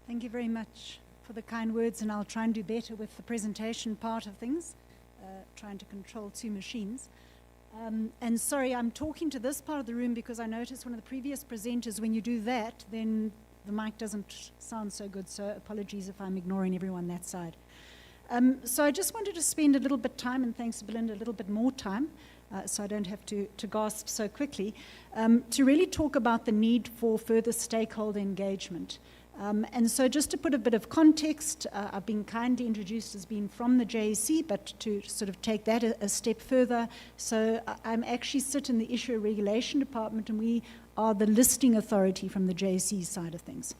Thank you very much for the kind words, and I'll try and do better with the presentation part of things, trying to control two machines. And sorry, I'm talking to this part of the room because I noticed one of the previous presenters, when you do that, then the mic doesn't sound so good, so apologies if I'm ignoring everyone that side. So I just wanted to spend a little bit of time, and thanks to Belinda, a little bit more time, so I don't have to gasp so quickly, to really talk about the need for further stakeholder engagement. And so just to put a bit of context, I've been kindly introduced as being from the JSE, but to sort of take that a step further. So I'm actually sit in the Issue Regulation Department, and we are the listing authority from the JSE side of things.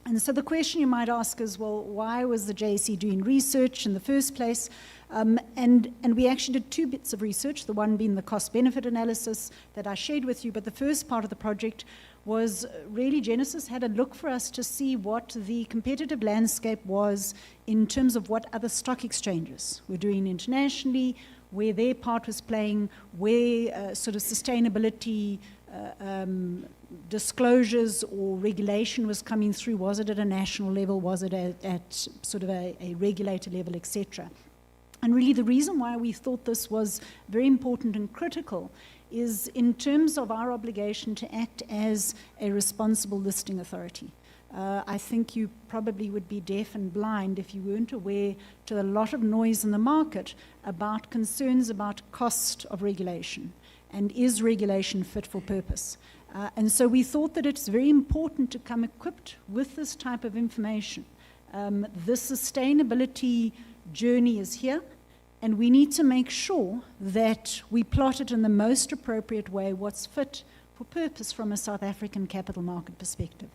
And so the question you might ask is, well, why was the JSE doing research in the first place? And we actually did two bits of research, the one being the cost-benefit analysis that I shared with you, but the first part of the project was really Genesis had a look for us to see what the competitive landscape was in terms of what other stock exchanges were doing internationally, where their part was playing, where sort of sustainability disclosures or regulation was coming through. Was it at a national level? Was it at sort of a regulator level, etc.? And really the reason why we thought this was very important and critical is in terms of our obligation to act as a responsible listing authority. I think you probably would be deaf and blind if you weren't aware to a lot of noise in the market about concerns about cost of regulation and is regulation fit for purpose. And so we thought that it's very important to come equipped with this type of information. The sustainability journey is here, and we need to make sure that we plot it in the most appropriate way, what's fit for purpose from a South African capital market perspective.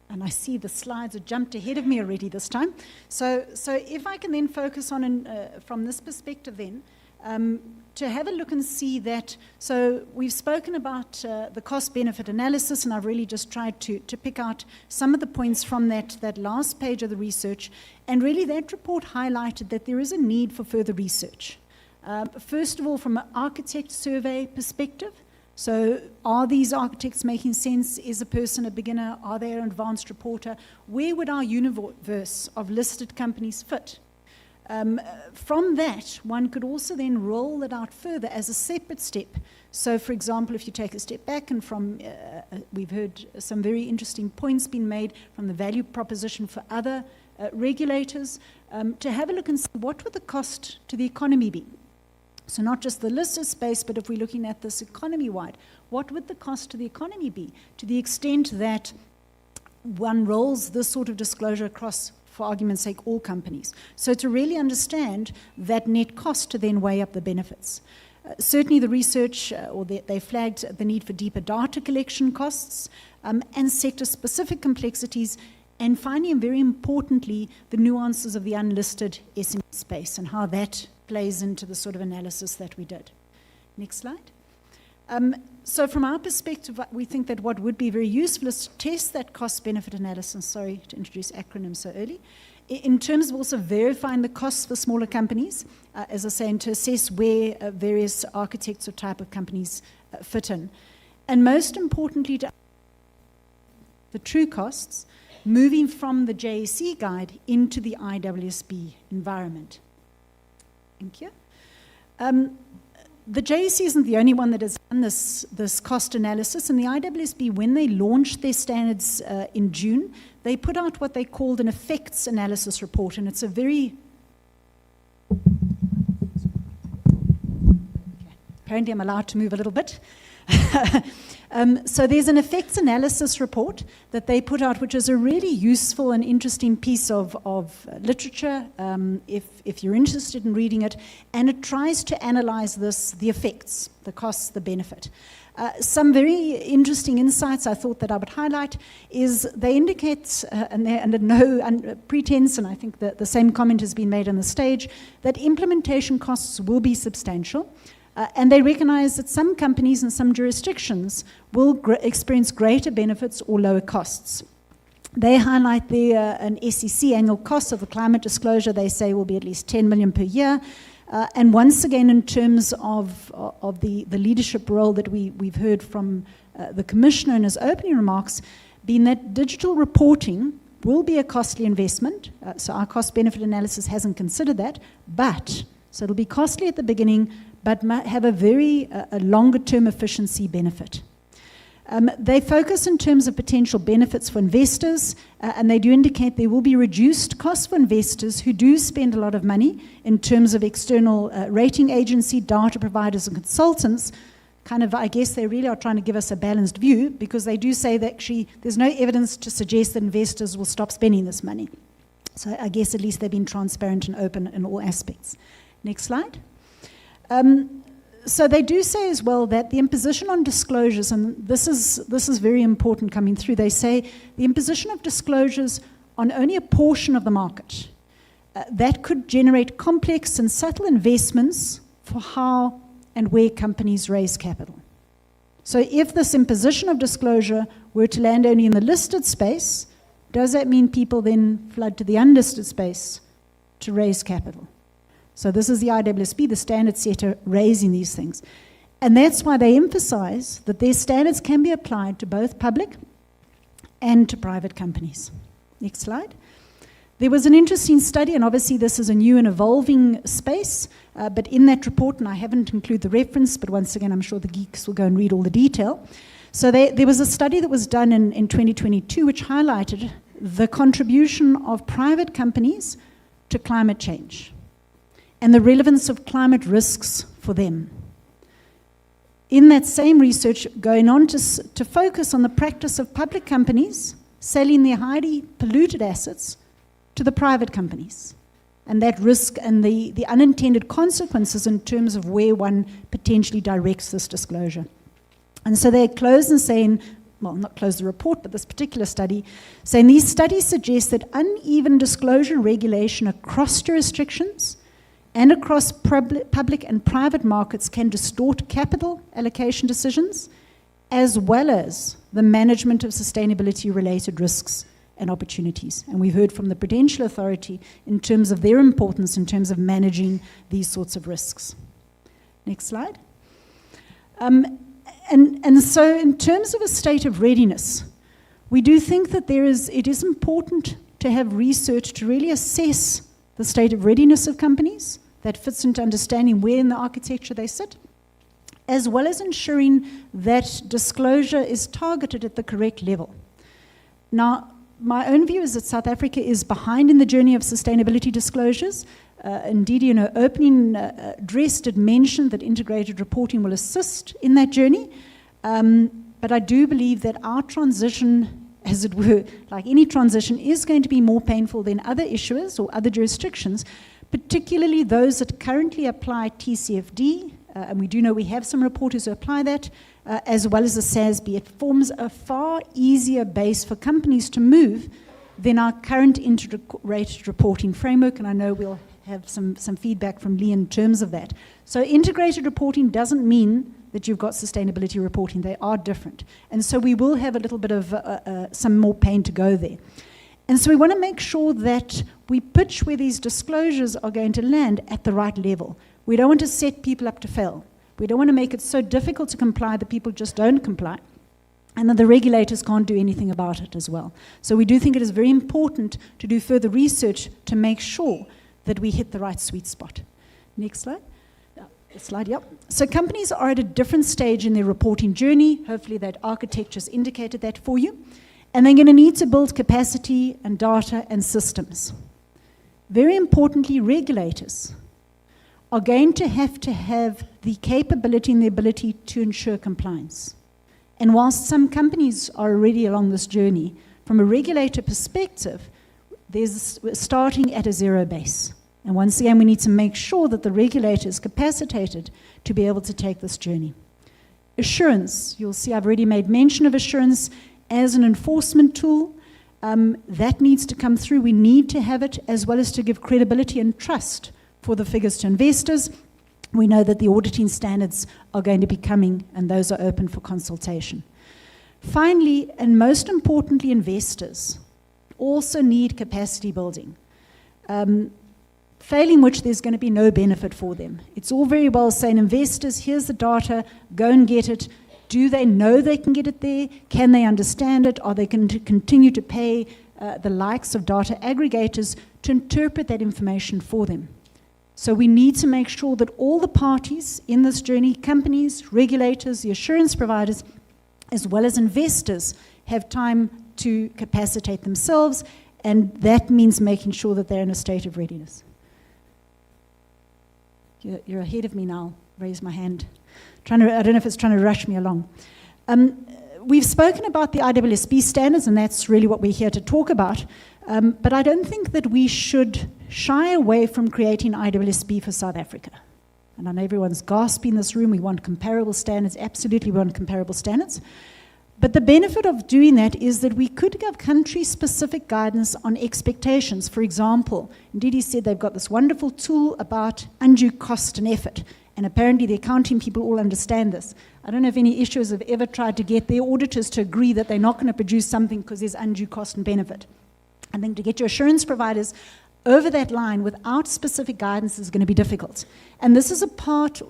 And I see the slides have jumped ahead of me already this time. So if I can then focus on, from this perspective then, to have a look and see that, so we've spoken about the cost-benefit analysis, and I've really just tried to pick out some of the points from that last page of the research, and really that report highlighted that there is a need for further research. First of all, from an architect survey perspective, so are these architects making sense? Is a person a beginner? Are they an advanced reporter? Where would our universe of listed companies fit? From that, one could also then roll it out further as a separate step. So, for example, if you take a step back, and from we've heard some very interesting points being made from the value proposition for other regulators, to have a look and see what would the cost to the economy be. So not just the listed space, but if we're looking at this economy-wide, what would the cost to the economy be to the extent that one rolls this sort of disclosure across, for argument's sake, all companies. So to really understand that net cost to then weigh up the benefits. Certainly the research, they flagged the need for deeper data collection costs and sector-specific complexities, and finally, and very importantly, the nuances of the unlisted SME space and how that plays into the sort of analysis that we did. Next slide. So from our perspective, we think that what would be very useful is to test that cost-benefit analysis, sorry to introduce acronyms so early, in terms of also verifying the costs for smaller companies, as I say, and to assess where various architects or type of companies fit in. And most importantly, to the true costs, moving from the JSE guide into the IWSB environment. Thank you. The JSE isn't the only one that has done this cost analysis, and the IWSB, when they launched their standards in June, they put out what they called an effects analysis report, and it's a very... Apparently I'm allowed to move a little bit. So there's an effects analysis report that they put out, which is a really useful and interesting piece of literature, if you're interested in reading it, and it tries to analyze the effects, the costs, the benefit. Some very interesting insights I thought that I would highlight is they indicate, and they're under no pretense, and I think that the same comment has been made on the stage, that implementation costs will be substantial. And they recognize that some companies in some jurisdictions will experience greater benefits or lower costs. They highlight there an SEC annual cost of the climate disclosure, they say will be at least 10 million per year. And once again, in terms of the leadership role that we've heard from the Commissioner in his opening remarks, been that digital reporting will be a costly investment. So our cost-benefit analysis hasn't considered that, so it'll be costly at the beginning, but might have a longer-term efficiency benefit. They focus in terms of potential benefits for investors, and they do indicate there will be reduced costs for investors who do spend a lot of money in terms of external rating agency, data providers, and consultants. I guess they really are trying to give us a balanced view, because they do say that actually there's no evidence to suggest that investors will stop spending this money. So I guess at least they've been transparent and open in all aspects. Next slide. So they do say as well that the imposition on disclosures, and this is very important coming through, they say the imposition of disclosures on only a portion of the market, that could generate complex and subtle investments for how and where companies raise capital. So if this imposition of disclosure were to land only in the listed space, does that mean people then flood to the unlisted space to raise capital? So this is the IWSB, the standard setter, raising these things. And that's why they emphasize that their standards can be applied to both public and to private companies. Next slide. There was an interesting study, and obviously this is a new and evolving space, but in that report, and I haven't included the reference, but once again, I'm sure the geeks will go and read all the detail. So there was a study that was done in 2022, which highlighted the contribution of private companies to climate change and the relevance of climate risks for them. In that same research, going on to focus on the practice of public companies selling their highly polluted assets to the private companies, and that risk and the unintended consequences in terms of where one potentially directs this disclosure. And so they close and saying, well, not close the report, but this particular study, saying these studies suggest that uneven disclosure regulation across jurisdictions and across public and private markets can distort capital allocation decisions, as well as the management of sustainability-related risks and opportunities. And we heard from the Prudential Authority in terms of their importance in terms of managing these sorts of risks. Next slide. And so in terms of a state of readiness, we do think that it is important to have research to really assess the state of readiness of companies that fits into understanding where in the architecture they sit, as well as ensuring that disclosure is targeted at the correct level. Now, my own view is that South Africa is behind in the journey of sustainability disclosures. Indeed, opening address did mention that integrated reporting will assist in that journey. But I do believe that our transition, as it were, like any transition, is going to be more painful than other issuers or other jurisdictions, particularly those that currently apply TCFD, and we do know we have some reporters who apply that, as well as the SASB. It forms a far easier base for companies to move than our current integrated reporting framework, and I know we'll have some feedback from Lee in terms of that. So integrated reporting doesn't mean that you've got sustainability reporting. They are different. And so we will have a little bit of some more pain to go there. And so we want to make sure that we pitch where these disclosures are going to land at the right level. We don't want to set people up to fail. We don't want to make it so difficult to comply that people just don't comply, and that the regulators can't do anything about it as well. So we do think it is very important to do further research to make sure that we hit the right sweet spot. Next slide. Slide, yep. So companies are at a different stage in their reporting journey. Hopefully that architecture's indicated that for you. And they're going to need to build capacity and data and systems. Very importantly, regulators are going to have the capability and the ability to ensure compliance. And whilst some companies are already along this journey, from a regulator perspective, we're starting at a zero base. And once again, we need to make sure that the regulator is capacitated to be able to take this journey. Assurance, you'll see I've already made mention of assurance as an enforcement tool. That needs to come through. We need to have it, as well as to give credibility and trust for the figures to investors. We know that the auditing standards are going to be coming, and those are open for consultation. Finally, and most importantly, investors also need capacity building, failing which there's going to be no benefit for them. It's all very well saying, investors, here's the data, go and get it, Do they know they can get it there? Can they understand it? Are they going to continue to pay the likes of data aggregators to interpret that information for them? So we need to make sure that all the parties in this journey, companies, regulators, the assurance providers, as well as investors, have time to capacitate themselves, and that means making sure that they're in a state of readiness. You're ahead of me now. I'll raise my hand. I don't know if it's trying to rush me along. We've spoken about the IWSB standards, and that's really what we're here to talk about. But I don't think that we should shy away from creating IWSB for South Africa. And I know everyone's gasping in this room. We want comparable standards. Absolutely, we want comparable standards. But the benefit of doing that is that we could give country-specific guidance on expectations. For example, Ndidi said they've got this wonderful tool about undue cost and effort. And apparently the accounting people all understand this. I don't know if any issuers have ever tried to get their auditors to agree that they're not going to produce something because there's undue cost and benefit. I think to get your assurance providers over that line without specific guidance is going to be difficult. And this is a part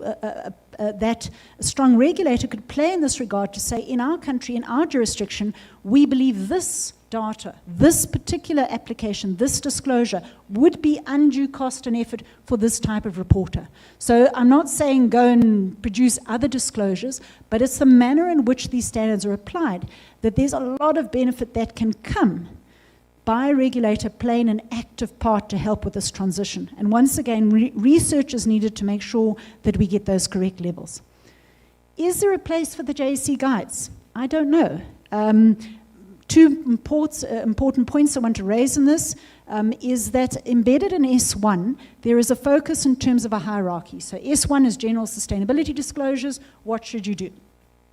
that a strong regulator could play in this regard to say, in our country, in our jurisdiction, we believe this data, this particular application, this disclosure would be undue cost and effort for this type of reporter. So I'm not saying go and produce other disclosures, but it's the manner in which these standards are applied, that there's a lot of benefit that can come by a regulator playing an active part to help with this transition. And once again, research is needed to make sure that we get those correct levels. Is there a place for the JSE guides? I don't know. Two important points I want to raise in this is that embedded in S1, there is a focus in terms of a hierarchy. So S1 is general sustainability disclosures. What should you do?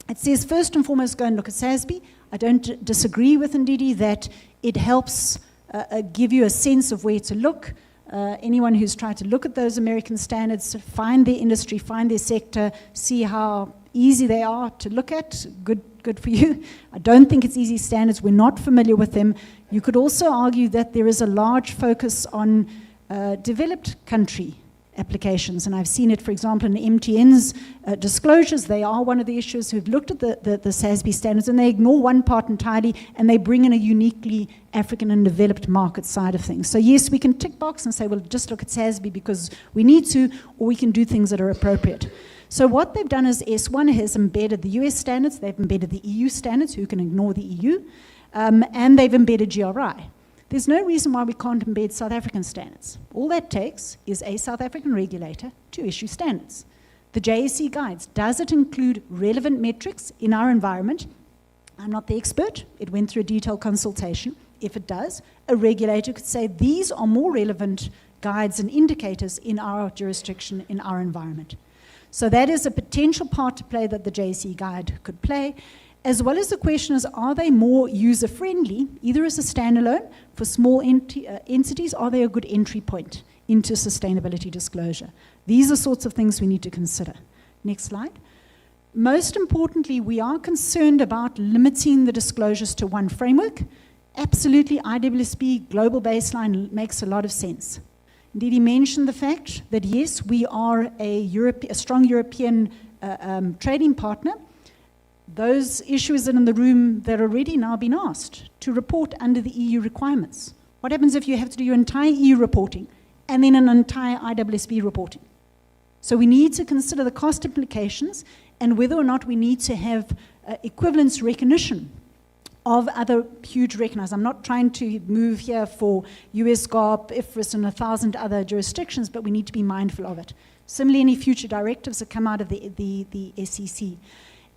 It says, first and foremost, go and look at SASB. I don't disagree with Ndidi that it helps give you a sense of where to look. Anyone who's tried to look at those American standards, find their industry, find their sector, see how easy they are to look at, good for you. I don't think it's easy standards. We're not familiar with them. You could also argue that there is a large focus on developed country applications, and I've seen it, for example, in MTN's disclosures. They are one of the issues who've looked at the SASB standards, and they ignore one part entirely, and they bring in a uniquely African and developed market side of things. So yes, we can tick box and say, well, just look at SASB because we need to, or we can do things that are appropriate. So what they've done is S1 has embedded the US standards, they've embedded the EU standards, who can ignore the EU, and they've embedded GRI. There's no reason why we can't embed South African standards. All that takes is a South African regulator to issue standards. The JSE guides, does it include relevant metrics in our environment? I'm not the expert. It went through a detailed consultation. If it does, a regulator could say these are more relevant guides and indicators in our jurisdiction, in our environment. So that is a potential part to play that the JSE guide could play. As well as the question is, are they more user-friendly, either as a standalone for small entities, are they a good entry point into sustainability disclosure? These are sorts of things we need to consider. Next slide. Most importantly, we are concerned about limiting the disclosures to one framework. Absolutely, IWSB global baseline makes a lot of sense. Indeed, he mentioned the fact that yes, we are a strong European trading partner. Those issues that are in the room that are already now been asked to report under the EU requirements. What happens if you have to do your entire EU reporting and then an entire IWSB reporting? So we need to consider the cost implications and whether or not we need to have equivalence recognition of other huge recognized. I'm not trying to move here for US GAAP, IFRS, and 1,000 other jurisdictions, but we need to be mindful of it. Similarly, any future directives that come out of the SEC.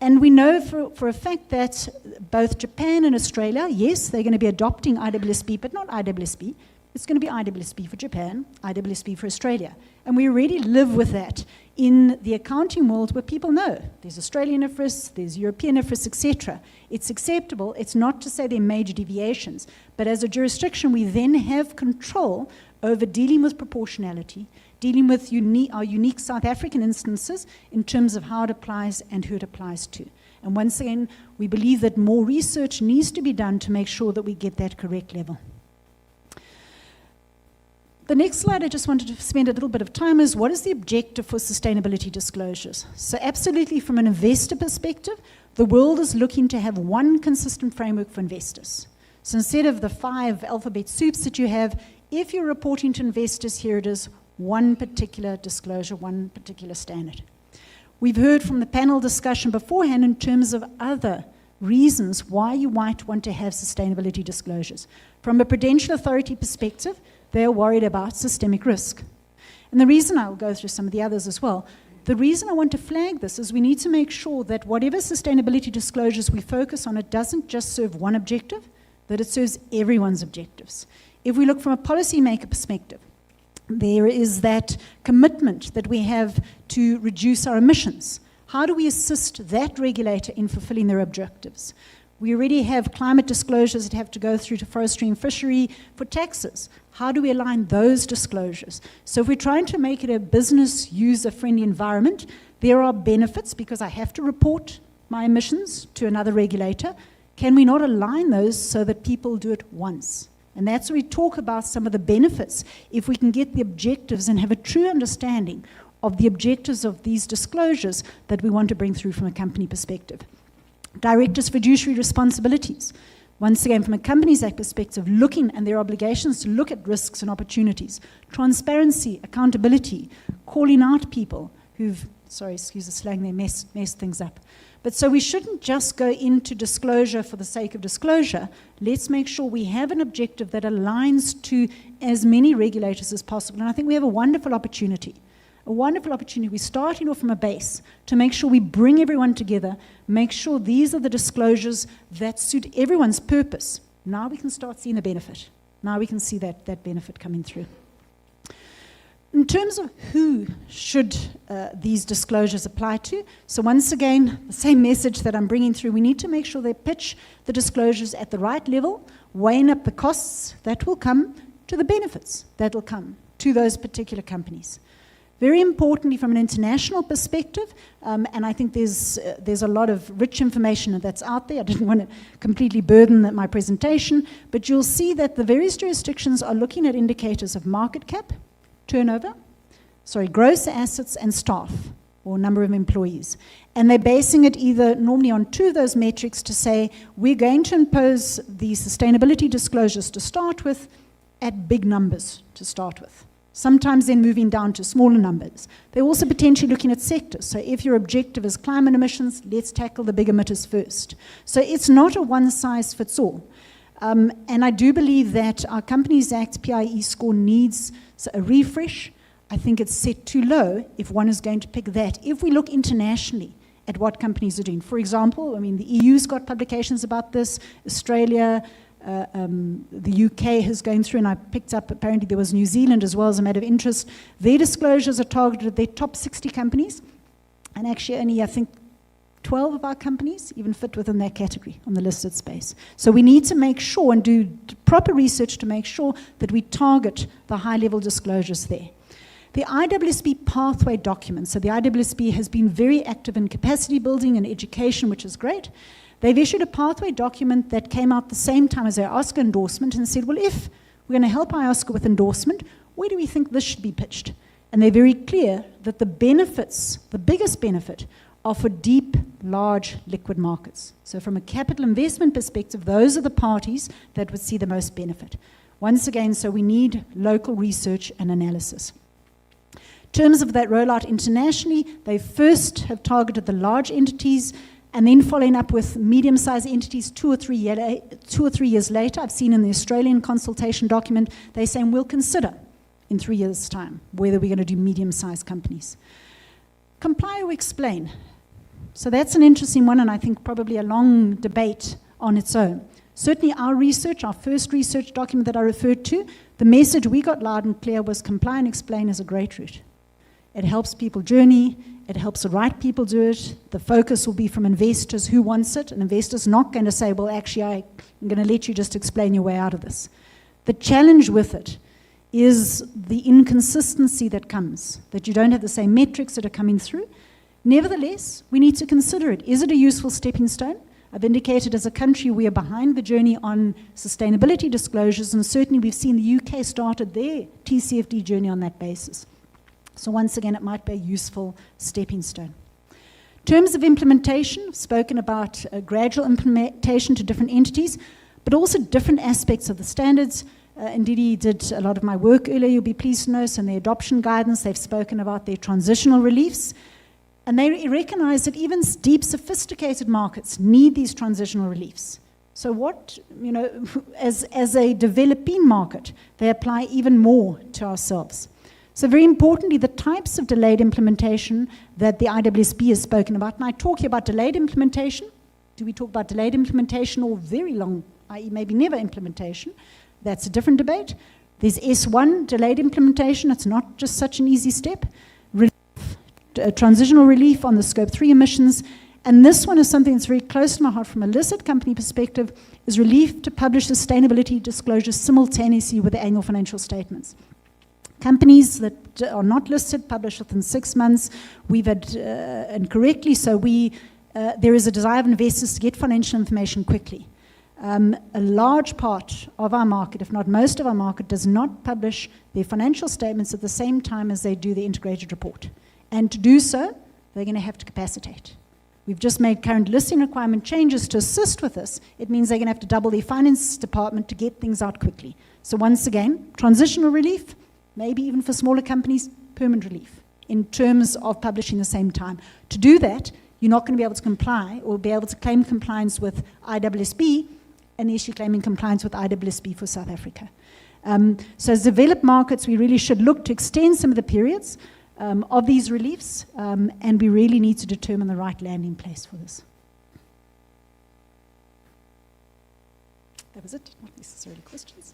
And we know for a fact that both Japan and Australia, yes, they're going to be adopting IWSB, but not IWSB. It's going to be IWSB for Japan, IWSB for Australia. And we already live with that in the accounting world where people know there's Australian IFRS, there's European IFRS, etc. It's acceptable. It's not to say there are major deviations. But as a jurisdiction, we then have control over dealing with proportionality, dealing with our unique South African instances in terms of how it applies and who it applies to. And once again, we believe that more research needs to be done to make sure that we get that correct level. The next slide I just wanted to spend a little bit of time is what is the objective for sustainability disclosures? So absolutely from an investor perspective, the world is looking to have one consistent framework for investors. So instead of the 5 alphabet soups that you have, if you're reporting to investors, here it is, one particular disclosure, one particular standard. We've heard from the panel discussion beforehand in terms of other reasons why you might want to have sustainability disclosures. From a Prudential Authority perspective, they're worried about systemic risk. And the reason, I'll go through some of the others as well, the reason I want to flag this is we need to make sure that whatever sustainability disclosures we focus on, it doesn't just serve one objective, that it serves everyone's objectives. If we look from a policymaker perspective, there is that commitment that we have to reduce our emissions. How do we assist that regulator in fulfilling their objectives? We already have climate disclosures that have to go through to forestry and fishery for taxes. How do we align those disclosures? So if we're trying to make it a business user-friendly environment, there are benefits because I have to report my emissions to another regulator. Can we not align those so that people do it once? And that's where we talk about some of the benefits. If we can get the objectives and have a true understanding of the objectives of these disclosures that we want to bring through from a company perspective. Directors' fiduciary responsibilities. Once again, from a Companies Act perspective, looking and their obligations to look at risks and opportunities. Transparency, accountability, calling out people who've, sorry, excuse the slang, they messed things up. But so we shouldn't just go into disclosure for the sake of disclosure. Let's make sure we have an objective that aligns to as many regulators as possible. And I think we have a wonderful opportunity. We're starting off from a base to make sure we bring everyone together, make sure these are the disclosures that suit everyone's purpose. Now we can start seeing the benefit. Now we can see that benefit coming through. In terms of who should these disclosures apply to, so once again, the same message that I'm bringing through, we need to make sure they pitch the disclosures at the right level, weighing up the costs that will come to the benefits that will come to those particular companies. Very importantly, from an international perspective, and I think there's a lot of rich information that's out there. I didn't want to completely burden my presentation, but you'll see that the various jurisdictions are looking at indicators of market cap, turnover, gross assets and staff, or number of employees. And they're basing it either normally on 2 of those metrics to say, we're going to impose the sustainability disclosures to start with at big numbers to start with. Sometimes then moving down to smaller numbers. They're also potentially looking at sectors. So if your objective is climate emissions, let's tackle the big emitters first. So it's not a one-size-fits-all. And I do believe that our Companies Act PIE score needs a refresh. I think it's set too low if one is going to pick that. If we look internationally at what companies are doing. For example, I mean, the EU's got publications about this, Australia, the UK has gone through, and I picked up, apparently there was New Zealand as well as a matter of interest. Their disclosures are targeted at their top 60 companies, and actually only, I think, 12 of our companies even fit within that category on the listed space. So we need to make sure and do proper research to make sure that we target the high-level disclosures there. The IWSB pathway document, so the IWSB has been very active in capacity building and education, which is great. They've issued a pathway document that came out the same time as their IOSCO endorsement and said, well, if we're going to help IOSCO with endorsement, where do we think this should be pitched? And they're very clear that the benefits, the biggest benefit, are for deep, large, liquid markets. So from a capital investment perspective, those are the parties that would see the most benefit. Once again, so we need local research and analysis. In terms of that rollout internationally, they first have targeted the large entities, and then following up with medium-sized entities 2 or 3 years later. I've seen in the Australian consultation document, they're saying we'll consider in 3 years' time whether we're going to do medium-sized companies. Comply or explain. So that's an interesting one, and I think probably a long debate on its own. Certainly our research, our first research document that I referred to, the message we got loud and clear was comply and explain is a great route. It helps people journey. It helps the right people do it. The focus will be from investors who wants it. An investor's not going to say, well, actually, I'm going to let you just explain your way out of this. The challenge with it is the inconsistency that comes, that you don't have the same metrics that are coming through. Nevertheless, we need to consider it. Is it a useful stepping stone? I've indicated as a country we are behind the journey on sustainability disclosures, and certainly we've seen the UK started their TCFD journey on that basis. So once again, it might be a useful stepping stone. terms of implementation, I've spoken about gradual implementation to different entities, but also different aspects of the standards. Ndidi did a lot of my work earlier, you'll be pleased to know, so in the adoption guidance, they've spoken about their transitional reliefs. And they recognize that even deep, sophisticated markets need these transitional reliefs. So what, as a developing market, they apply even more to ourselves. So very importantly, the types of delayed implementation that the IWSB has spoken about, and I talk here about delayed implementation. Do we talk about delayed implementation or very long, i.e. maybe never implementation? That's a different debate. There's S1, delayed implementation. It's not just such an easy step. Transitional relief on the Scope 3 emissions. And this one is something that's very close to my heart from a listed company perspective, is relief to publish sustainability disclosures simultaneously with the annual financial statements. Companies that are not listed publish within 6 months. We've had, and correctly so, there is a desire of investors to get financial information quickly. A large part of our market, if not most of our market, does not publish their financial statements at the same time as they do the integrated report. And to do so, they're going to have to capacitate. We've just made current listing requirement changes to assist with this. It means they're going to have to double their finance department to get things out quickly. So once again, transitional relief, maybe even for smaller companies, permanent relief in terms of publishing the same time. To do that, you're not going to be able to comply or be able to claim compliance with IWSB unless you're claiming compliance with IWSB for South Africa. So as developed markets, we really should look to extend some of the periods of these reliefs, and we really need to determine the right landing place for this. That was it, not necessarily questions.